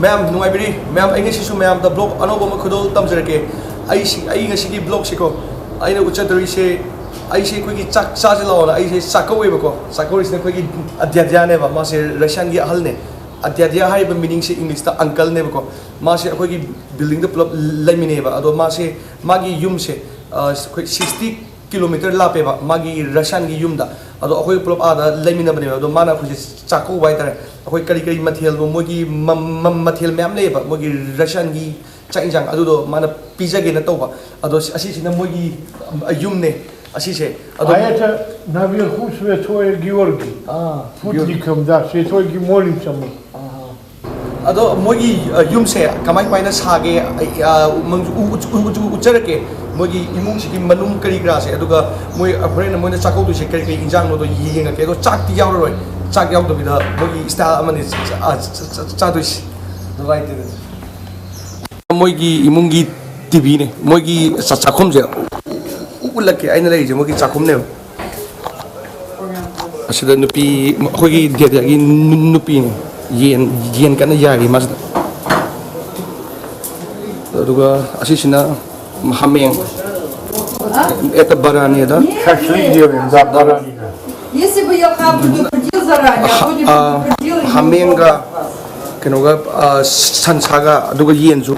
Ma'am नुंगाइबिरी ma'am आई ngasi su ma'am the blog अनोबो म खुदोल तमजरके आई ngasi की ब्लॉग सिको आइना उच्चतरी से आई से कोई की चाक चाज लाओना आई से चाकवे बको चाकवे से कोई की अध्याध्या ने बा मासे रशियन की अहल ने अध्याध्या हाई ब मीनिंग से इंग्लिश ता अंकल ने बको मासे कोई की बिल्डिंग द प्लॉट लेमिने बा अदो मासे मागी युम से कोई 60 किलोमीटर लापे बा मागी रशियन की युम दा अदो अखोई प्लॉट आदा लेमिना बने अदो माना खुजे चाको वाई तारे अखोई करी करी मथियल बो मोगी मथियल मैम ले बा मोगी रशियन की चाइंजांग अदो माना पिज्जा के न तोबा अदो असी सिना मोगी युम ने असी से अदो आयता नाविल खुशवे थोय गिवर्गी फुटली कमदा से थोय गि मॉर्निंग सम अदो मोगी युम से कमाई पाइना सागे उचरके मोगी इमुंग सिकी मनुंग करी ग्रा से अदुगा मोय अफरेन मोयना चाको दुसे करी करी इंजांग नो दो येंगा के दो चाक ति याव रोय चाक याव दो बिदा मोगी स्टाइल अमने चा दुस राइट दे मोगी इमुंगी टीवी ने मोगी चाखम जे उलके आइना ले जे मोगी चाखम ने असिदा नुपी खोगी देदगी नुपी ने yen kana yari mas aduga asisina hameng это баранья да шашлык делаем за баранина если бы я предупредил заранее предупредил хаменга кенога сансага aduga yenju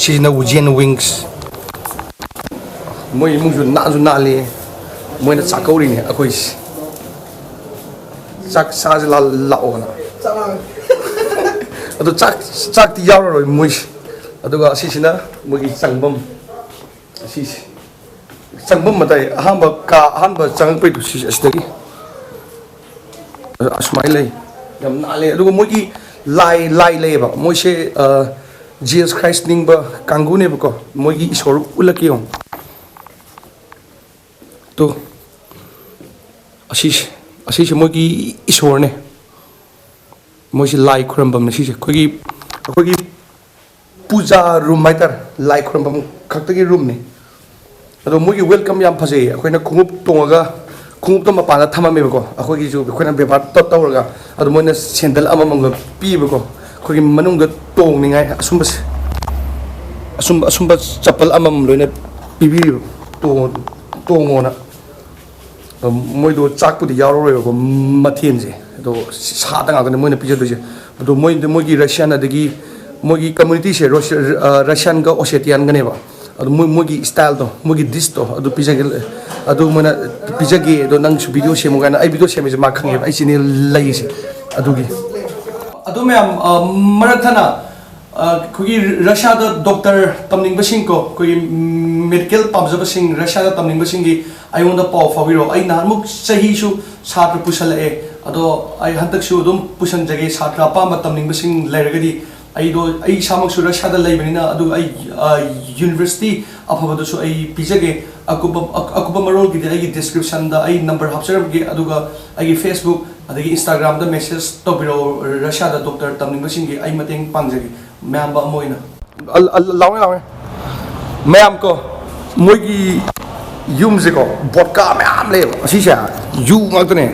sina ujen wings moi mungju na le moi na chakauri ne akoi chak sa la laona अदो चाक ती याव रोय मुइस अदुगा असिसिना मुगी चंगबम असि चंगबम मताय अहम चंग पे दुसि असदगी असमाय ले यम नाले अदुगा मुगी लाई लेबा मोइसे जीसस क्राइस्ट निंगबा कांगुने बको मुगी ईश्वर उलकियो तो असिस मुगी ईश्वर ने मोइसे लाई खुरमबम नसी अखोगी पूजा रूम माइतर लाई खुरमबम खक्तगी रूम ने अदो मोगी वेलकम याम फजे अखोइना खुंगुप तोंगा खुंगुप तो मपाना थमामेबको अखोगी जो अखोइना बेबार तौरगा अदो मोइना सेंडल अममंग पीबको अखोगी मनुंग तोंगनिंगाय असुंब चप्पल अमम लोइना पीबी तोंगोना मोइदो चाकपुदी यावरोयको मथेनजे तो सादा गाने मोइना पिजदुजे तो मोगी रशियन अदगी मोगी कम्युनिटी से रशियन का ओसेटियन गनेबा अदु मोगी स्टाइल तो मोगी डिश तो अदु पिजगे अदु मोना पिजगे दो नंग वीडियो सेमो गाना आई वीडियो सेमे मा खंगे आई सिने लैसे अदुगी अदु मैम मराथना कोगी रशिया दा डॉक्टर तमनिंग बसिंग को कोगी मेडिकल पाबजब सिंग रशिया दा तमनिंग बसिंग गी आइओन दा पाव फाबिरो आई नामुक सही सु छात्र पुसले अदो आई हंतकसु दुम पुसन जगे छात्र पाम तमनिंग बसिंग लेरगदी आई दो आई सामकसु रशिया दा लेबनिना अदु आई यूनिवर्सिटी अफबदसु आई पिजगे अकुब मरोल गी आई डिस्क्रिप्शन दा आई नंबर हापसरब गे अदुगा आई फेसबुक अदगी इंस्टाग्राम दा मेसेज तोबिरो रशिया दा डॉक्टर तमनिंग बसिंग गी आई मतेंग पांगजगे मैम बा मोइना लावे मैम को मोगी यूम से को बोटका मैम ले असीसा यू ngakne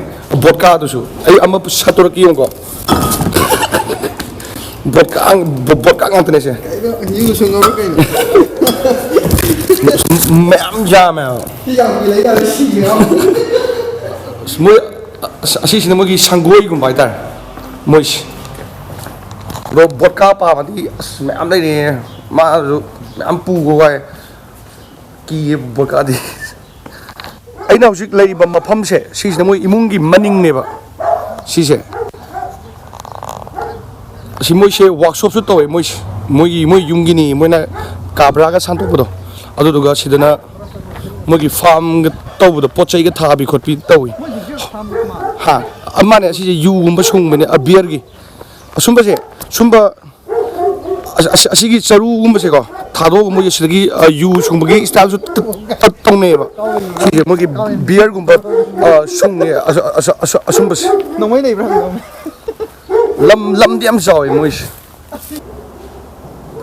बोटका दुसु आई अम सतोर कियों को बोटका ngakne से you sung ngau kai ma'am जा ma'am yang gi lai da si ngau मोइ असीसिना मोगी संगोई गुम बाइतार मोइस रो बोटका पामदी मैम ले मा मैम पुगो वाय की बोटका दी अइना हुजिक लैबा मफम से सिजना मोइ इमुंगी मनिंग नेबा सिसे सि मोइसे वर्कशॉप सु तोय मोइ युंगिनी मोइना काब्रागा सांतोबदो अदुदुगा सिदना मोगी फार्म ग तोबदो पोचै ग थाबी खोटपी तोय हा अमाने सिजे युगुंबा सुंगबने अबियर गी असुंबसे सुंबा असिगी चरुगुंबसे को थादो मोगी सिदगी यु सुंबगी स्टाइल सु तौनेबा सिजे मोगी बियर गुंबा सुंगे असुंबसे nongmai nei bra लम दियम जावे मोइस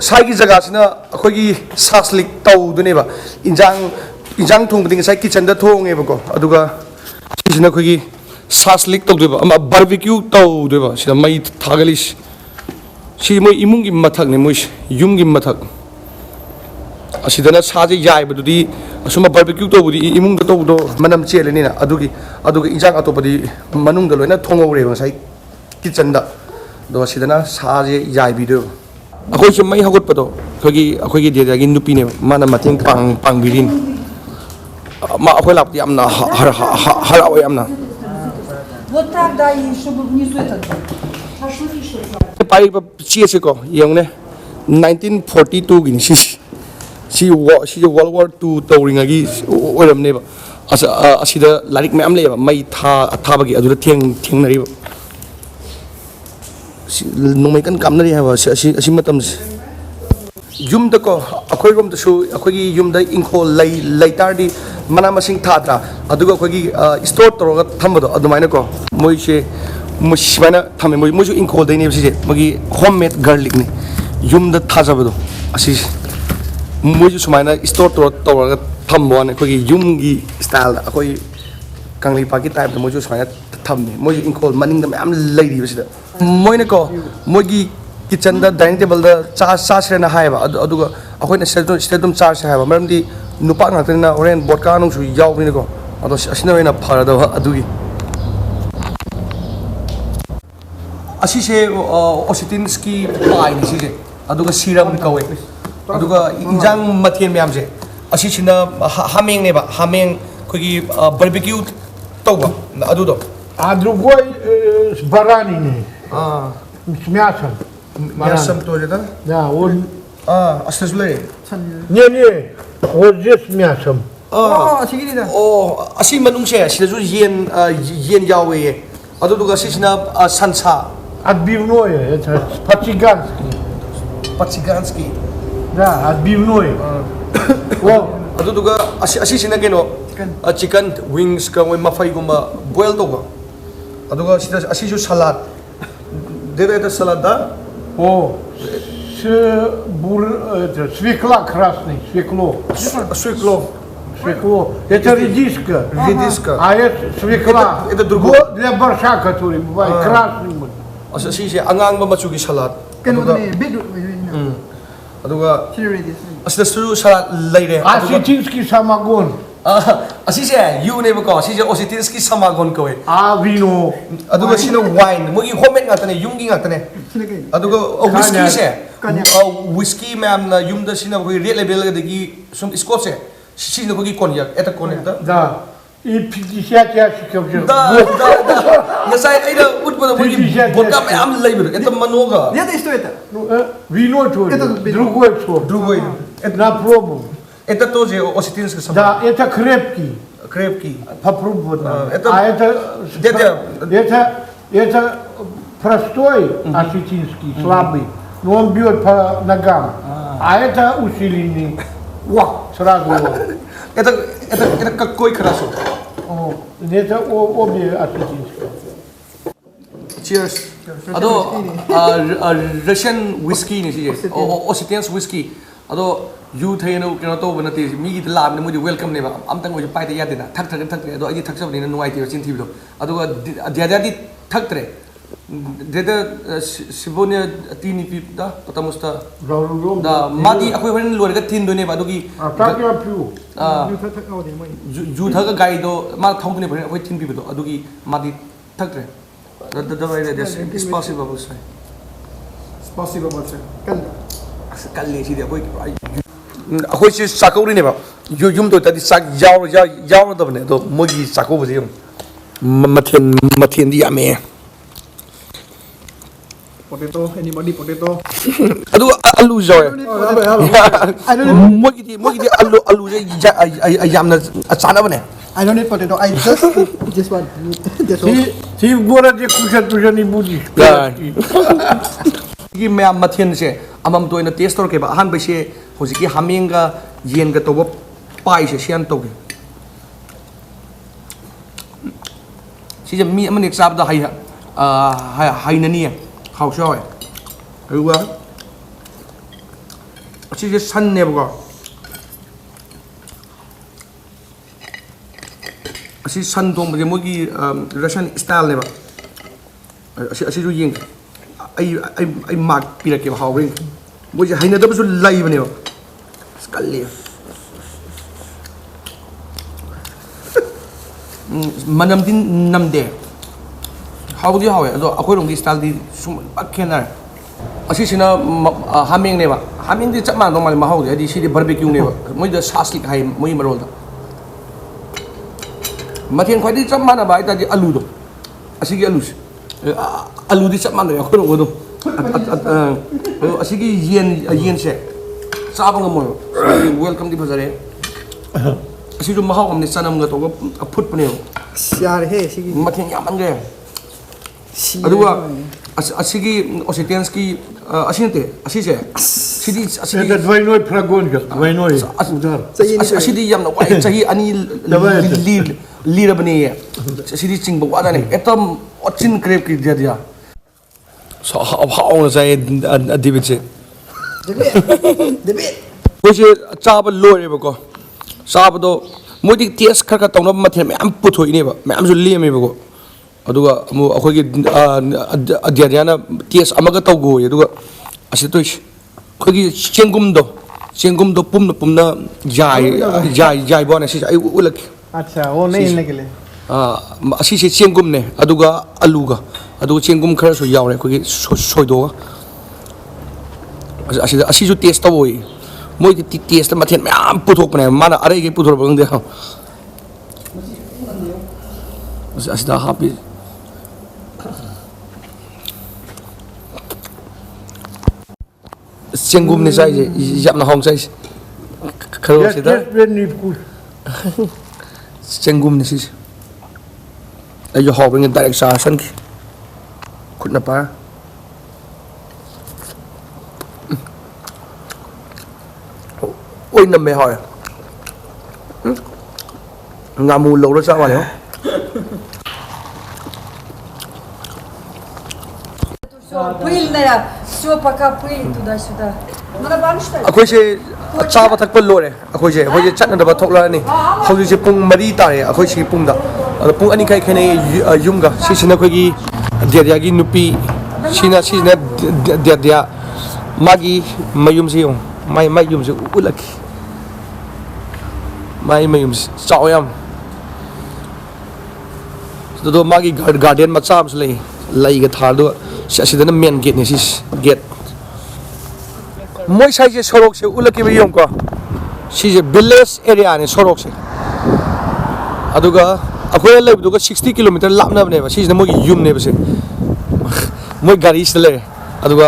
साइगी जगह सिना अखोगी सासलिक तौदनेबा इंजांग थोंबदिंग साइ किचन दा थोंगेबको अदुगा सिना अखोगी सासलिक तौदेबा अमा barbecue तौदेबा Cina May थागलिस 시 뭐 이문기 마탁네 뭐 윰기 마탁 아시다나 사제 야이버두디 asuma barbecue to budi imung to do manam chele ni na adugi injang atopadi manung da loina thongore ba sai kitchen da do sidana saje yai video akoi se mai hagot pado khoi gi de gi nupi ne mana mating pang birin ma akoi lap ti amna har awai amna Вот так, да, и чтобы внизу этот был. А что еще? pai pa chi se ko yong ne 1942 gi ni si World War II tawring agi oiram ne ba asida larik me am le ba mai tha bagi adu theng nari ba nomai kan kam nari ha ba asi matam yum da ko akhoi rom da su akhoi gi yum da inko lai tar di mana masing tha tra adu ko akhoi gi store toroga thambado adu maina ko moi se musibana thame moi su inko dai ne si magi homemade garlic ni yum da tha jabado asi moi su sumaina store toroga thambone akhoi gi yum gi style da akhoi kangli pa ki type da moi su sumaina thamne moi inko maning da am lai ri ba moi ne ko moi gi kitchen da dining table da cha sena hai ba aduga akhoi na stadium cha se hai ba maram di nupa ngak na oren vodka nung su yaw ni ko ado asina wena phara da adugi asi se Osetinsky pai ni si se aduga siram kawe aduga injang mathen myam se asi sina hameng ne ba hameng khogi barbecue tawba adudo А другой с бараниной, с мясом. мясом тоже да Да, он... астэзлэ Не, вот здесь с мясом. 아, 지기리다. asi manungse sidasu yen yawe aduduga sisina sansa Отбивное, это по-цыгански. по-цыгански Да, отбивное. Вот. aduduga asisina keno chicken wings ka moi mafai guma boil toba aduga sida asisu salad dede salad da О, свекла красный, свекло. Свекло. Это редиска. редиска А это свекла. Это другое. Для борща, который бывает красный. asisi angang ba machugi salad 그는 비드 aduga 시리디. asida su salad leire Осетинский самогон. asise yu ne ba ko asise Osetinsky samagon ko e А вино. aduga sino wine mogi homemade ngata ne yungi ngata ne 시리게. aduga whiskey se Kanya. whiskey ma'am na yumda sina ko red label ga dagi sum scotch se sina ko gi cognac eta cognac da Да. И 50 ящиков же. da ngasai aida utba mogi vodka ma'am label eta manoga Это что это? Вино тоже. Это вино. Другой сорт. другой На пробу. это тоже Осетинский самогон Да, это крепкий. крепкий Попробовать надо. это- А Дядя. это простой осетинский, слабый, но он бьет по ногам. А это усиленный. Ва, сразу. это какой хорошо О, это обе осетинские. cheers ado Russian whiskey ni si Ossetians whiskey ado yu thayno keno to bana ti mi gi la ne mudi welcome ne ba am tang mo pai ta yadina thak ado ai thak sab ni na nuai ti chin thi do ado dia di thak tre deda sibonia tini pi da patamusta da madi akhoi horen lor ga tin do ne ba do gi А как я пью? ju thaga gai do ma thong ne akhoi tin pi do ado gi madi thak tre da vai is possible sai Спасибо большое. Кан. kalli si dia akhoi akhoi si sakau ni ba yum to ta di sak yaw da ne do mogi sakau ba ji mathen di ame Potato, anybody potato? adu alu jaw I don't need, mogi di alu yamna achana ba ne I don't need potato. I just want just one. Ты в городе кушать уже не будешь. Да. gi me mathen se amam to ina taste tor ke ba han ba se hojiki hamenga yen ga to ba pai se sian to ge si je mi amani sab da hai na ni hau shoy ruwa si je san ne ba asi san dong ba mo gi Russian style ne ba asi ju yin ꯑꯩ mark ꯄꯤꯔꯛꯀꯦꯕ ꯍꯥꯎꯕ꯭ꯔꯦ ꯃꯣꯏꯁꯦ ꯍꯩꯅꯗꯕꯁꯨ ꯂꯩꯕꯅꯦꯕ ꯀꯜꯂꯤ ꯃꯅꯝꯗꯤ ꯅꯝꯗꯦ ꯍꯥꯎꯗꯤ ꯍꯥꯎꯋꯦ ꯑꯗꯣ ꯑꯩꯈꯣꯏꯔꯣꯝꯒꯤ ꯁ꯭ꯇꯥꯏꯜꯗꯤ ꯁꯨꯝ ꯄꯥꯛ ꯈꯦꯠꯅꯔꯦ ꯑꯁꯤꯁꯤꯅ ꯍꯥꯃꯦꯡꯅꯦꯕ ꯍꯥꯃꯦꯡꯗꯤ ꯆꯞ ꯃꯥꯟꯅꯗꯧ ꯃꯥꯜꯂꯦ ꯃꯍꯥꯎꯗꯤ ꯍꯥꯏꯗꯤ ꯁꯤꯗꯤ ꯕꯔꯕꯦꯀ꯭ꯌꯨꯅꯦꯕ ꯃꯣꯏꯗ ꯁꯥꯁꯂꯤꯛ ꯍꯥꯏ ꯃꯣꯏꯒꯤ ꯃꯔꯣꯜꯗ ꯃꯊꯦꯜ ꯈ꯭ꯋꯥꯏꯗꯒꯤ ꯆꯞ ꯃꯥꯟꯅꯕ ꯍꯥꯏꯇꯥꯔꯗꯤ ꯑꯂꯨꯗꯣ ꯑꯁꯤꯒꯤ ꯑꯂꯨꯁꯦ ꯑꯂꯨꯗꯤ ꯆꯞ ꯃꯥꯟꯅꯩ ꯑꯩꯈꯣꯏꯔꯣꯝꯒ ꯑꯗꯨꯝ ꯑꯗꯣ ꯑꯁꯤꯒꯤ ꯌꯦꯟꯁꯦ ꯆꯥꯕ ꯉꯝꯃꯣꯏꯕ ꯋꯦꯜꯀꯝꯗꯤ ꯐꯖꯔꯦ ꯑꯁꯤꯁꯨ ꯃꯍꯥꯎ ꯑꯃꯅꯦ ꯆꯅꯝꯒ ꯇꯧꯔꯒ ꯐꯨꯠꯄꯅꯦꯕ Siarhe, sige. ꯃꯊꯦꯜ ꯌꯥꯝꯃꯟꯈ꯭ꯔꯦ ꯑꯗꯨꯒ ꯑꯁꯤꯒꯤ ꯑꯣꯁꯤꯇꯦꯟꯁꯀꯤ ꯑꯁꯤ ꯅꯠꯇꯦ ꯑꯁꯤꯁꯦ ꯁꯤꯗꯤ ꯑꯁꯤꯗꯤ Это двойной прогонка, двойной удар. ꯑꯁꯤꯗꯤ ꯌꯥꯝꯅ ꯋꯥꯏ ꯆꯍꯤ 2 ꯂꯤꯔꯕꯅꯦ ꯑꯁꯤꯗꯤ ꯆꯤꯡꯕ ꯋꯥꯗꯅꯦ ꯍꯦꯛꯇ ꯑꯣꯆꯤꯟ ꯀ꯭ꯔꯦꯞꯀꯤ ꯗꯦꯗꯤꯌꯥ ꯍꯥꯎꯅ ꯆꯥꯏꯌꯦ ꯗꯤꯕꯤꯠꯁꯦ David! ꯑꯩꯈꯣꯏꯁꯦ ꯆꯥꯕ ꯂꯣꯏꯔꯦꯕꯀꯣ ꯆꯥꯕꯗꯣ ꯃꯣꯏꯗꯤ ꯇꯦꯁ ꯈꯔ ꯇꯧꯅꯕ ꯃꯊꯦꯜ ꯃꯌꯥꯝ ꯄꯨꯊꯣꯛꯏꯅꯦꯕ ꯃꯌꯥꯝꯁꯨ ꯂꯦꯝꯃꯦꯕꯀꯣ ꯑꯗꯨꯒ ꯑꯃꯨꯛ ꯑꯩꯈꯣꯏꯒꯤ ꯗꯦꯗꯤꯌꯥꯅ ꯇꯦꯁ ꯑꯃꯒ ꯇꯧꯒꯣꯏ ꯑꯗꯨꯒ ꯑꯁꯤꯗ ꯇꯧꯔꯤꯁꯦ ꯑꯩꯈꯣꯏꯒꯤ ꯆꯦꯡꯒꯨꯝꯗꯣ ꯄꯨꯝꯅ ꯌꯥꯏꯕ ꯋꯥꯅꯦ ꯁꯤꯁꯦ ꯑꯩ ꯎꯠꯂꯛꯀꯦ अच्छा वो नहीं हिलने के लिए ꯑꯁꯤꯁꯦ ꯆꯦꯡꯒꯨꯝꯅꯦ ꯑꯗꯨꯒ ꯑꯂꯨꯒ ꯑꯗꯨꯒ ꯆꯦꯡꯒꯨꯝ ꯈꯔꯁꯨ ꯌꯥꯎꯔꯦ ꯑꯩꯈꯣꯏꯒꯤ ꯁꯣꯏꯗꯣꯛꯑꯒ ꯑꯁꯤꯗ ꯑꯁꯤꯁꯨ ꯇꯦꯁ ꯇꯧꯋꯤ ꯃꯣꯏꯗꯤ ꯇꯦꯁꯇ ꯃꯊꯦꯜ ꯃꯌꯥꯝ ꯄꯨꯊꯣꯛꯄꯅꯦ ꯃꯥꯅ ꯑꯔꯩꯒꯩ ꯄꯨꯊꯣꯔꯛꯄ ꯈꯪꯗꯦ ꯑꯁꯤꯗ ꯍꯥꯞꯄꯤ ꯆꯦꯡꯒꯨꯝꯅꯦ ꯆꯥꯏꯁꯦ ꯌꯥꯝꯅ ꯍꯥꯎꯅ ꯆꯥꯏꯁꯦ ꯈꯔ Я ꯁꯤꯗ теперь не вкус. ꯆꯦꯡꯒꯨꯝꯅꯦ ꯁꯤꯁꯦ ꯑꯩꯁꯨ ꯍꯥꯎꯕꯅꯤ ꯗꯥꯏꯔꯦꯛ ꯆꯥꯁꯟꯈꯤ ꯈꯨꯠꯅ ꯄꯥꯏꯔ ꯑꯣꯏꯅꯝꯃꯦ ꯍꯥꯎꯋꯦ ꯉꯥꯃꯨ ꯂꯧꯔ ꯆꯥ ꯃꯥꯜꯂꯦ Все пыльная, все пока пыль туда-сюда. Барабан, что ли? ꯑꯩꯈꯣꯏꯁꯦ ꯆꯥꯕ ꯊꯛꯄ ꯂꯣꯏꯔꯦ ꯑꯩꯈꯣꯏꯁꯦ ꯆꯠꯅꯗꯕ ꯊꯣꯛꯂꯛꯑꯅꯤ ꯍꯧꯖꯤꯛꯁꯦ ꯄꯨꯡ 4 ꯇꯥꯔꯦ ꯑꯩꯈꯣꯏ ꯁꯤ ꯄꯨꯡꯗ ꯑꯗꯣ ꯄꯨꯡ 2 ꯈꯥꯏ ꯈꯦꯠꯅꯩ ꯌꯨꯝꯒ ꯁꯤꯁꯤꯅ ꯑꯩꯈꯣꯏꯒꯤ ꯗꯦꯗꯤꯌꯥꯒꯤ ꯅꯨꯄꯤ ꯁꯤꯅ ꯗꯦꯗꯤꯌꯥ ꯃꯥꯒꯤ ꯃꯌꯨꯝꯁꯦ ꯌꯦꯡꯉꯨ ꯃꯥꯏ ꯌꯨꯝꯁꯦ ꯎꯠꯂꯛꯈꯤ ꯃꯥꯏ ꯃꯌꯨꯝꯁꯦ ꯆꯥꯎꯋꯦ ꯌꯥꯝ ꯑꯗꯨꯗꯣ ꯃꯥꯒꯤ ꯒꯥꯔꯗꯦꯟ ꯃꯆꯥ ꯑꯃꯁꯨ ꯂꯩ ꯂꯩꯒ ꯊꯥꯔꯗꯨꯒ ꯑꯁꯤꯗꯅ ꯃꯦꯟ ꯒꯦꯠꯅꯦ ꯁꯤꯁꯦ ꯒꯦꯠ ꯃꯣꯏ ꯁꯥꯏꯁꯦ ꯁꯣꯔꯣꯛꯁꯦ ꯎꯠꯂꯛꯈꯤꯕ ꯌꯦꯡꯉꯨꯀꯣ ꯁꯤꯁꯦ ꯚꯤꯂꯦꯖ ꯑꯦꯔꯤꯌꯥꯅꯦ ꯁꯣꯔꯣꯛꯁꯦ ꯑꯗꯨꯒ ꯑꯩꯈꯣꯏꯅ ꯂꯩꯕꯗꯨꯒ 60 ꯀꯤꯂꯣꯃꯤꯇꯔ ꯂꯥꯞꯅꯕꯅꯦꯕ ꯁꯤꯁꯤꯅ ꯃꯣꯏꯒꯤ ꯌꯨꯝꯅꯦꯕꯁꯦ ꯃꯣꯏ ꯒꯥꯔꯤꯁꯤꯗ ꯂꯩꯔꯦ ꯑꯗꯨꯒ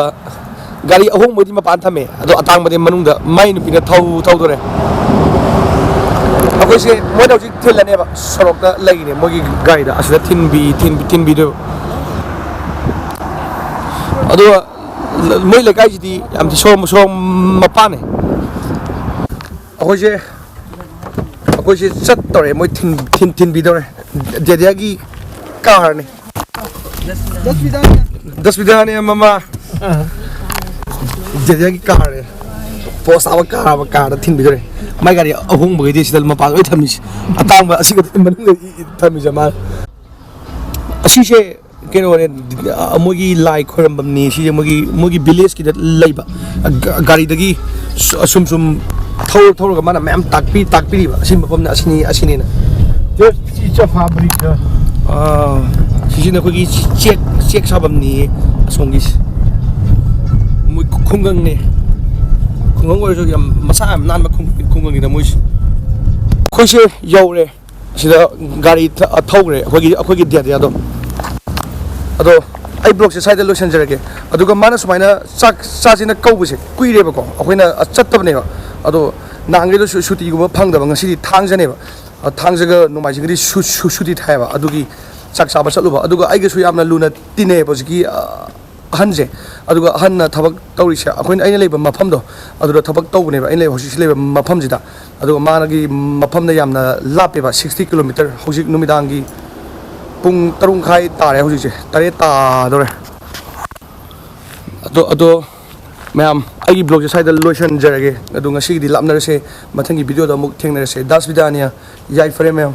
ꯒꯥꯔꯤ ꯑꯍꯣꯡꯕꯗꯤ ꯃꯄꯥꯟ ꯊꯝꯃꯦ ꯑꯗꯣ ꯑꯇꯥꯡꯕꯗꯤ ꯃꯅꯨꯡꯗ ꯃꯥꯏ ꯅꯨꯄꯤꯅ ꯊꯧꯗꯣꯔꯦ ꯑꯩꯈꯣꯏꯁꯦ ꯃꯣꯏꯅ ꯍꯧꯖꯤꯛ ꯊꯤꯜꯂꯅꯦꯕ ꯁꯣꯔꯣꯛꯇ ꯂꯩꯔꯤꯅꯦ ꯃꯣꯏꯒꯤ ꯒꯥꯔꯤꯗ ꯑꯁꯤꯗ ꯊꯤꯟꯕꯤꯗꯣꯏꯕ ꯑꯗꯨꯒ ꯃꯣꯏ ꯂꯩꯀꯥꯏꯁꯤꯗꯤ ꯌꯥꯝ ꯁꯣꯔꯣꯛ ꯃꯄꯥꯟꯅꯦ ꯑꯩꯈꯣꯏꯁꯦ ꯆꯠꯇꯧꯔꯦ ꯃꯣꯏ ꯊꯤꯟꯕꯤꯗꯧꯔꯦ ꯗꯦꯗꯤꯌꯥꯒꯤ ꯀꯥꯔꯅꯦ दस विधान ममा जेजागी कार पोस्ट अब कार थिन बिदरे माइ गाड़ी अहुंग बगैदि सिदल मपा ओइ थमिस अतांग असिग मनुंग थमिस मा असिसे केनो ने मोगी लाई खोरमबमनी सिजे मोगी विलेज की लैबा गाड़ी दगी सुम थौरगा माना मैम ताकपी असि मपम असि ना Птица фабрика. सिजिना कोगी चेक साबमनी असोंगिस मोइ खुंगंने खुंगंग ओरसो याम मसा याम नानबा खुंगंगिदा मोइस खोइसे यौरे सिदा गाड़ी थौग्रे अखोगी देदियादो अदो आई ब्लॉग से साइड लोइसनजरगे अदुगा माना सुमाइना चाजिना कौबसे कुइरेबको अखोइना चत्तबनेबा अदो नांगेदो सुटीगुबा फंगदबा ngasi थांजनेबा थांजगा नोमाइजिगदि सुटी थायबा अदुगी चाक चाबा चलुबा अदुगा आइगसु यामना लुना तिने बजगी अहनजे अदुगा अहनना थबक तौरिसे अखोइन आइना लेबा मफमदो अदुदा थबक तौबनेबा आइना लेबा होसिस लेबा मफमजिदा अदुगा मानागी मफमदा यामना लापेबा 60 किलोमीटर होजिक नुमिदांगी पुंग तरुंग खाई तारे होजिसे तारे तादोरे अदो मैम आई ब्लॉग से साइड लोशन जरगे अदुगा सिगदी लापनरसे मथंगी वीडियो दा मुक थेंगनरसे दास विदानिया याई फरे मैम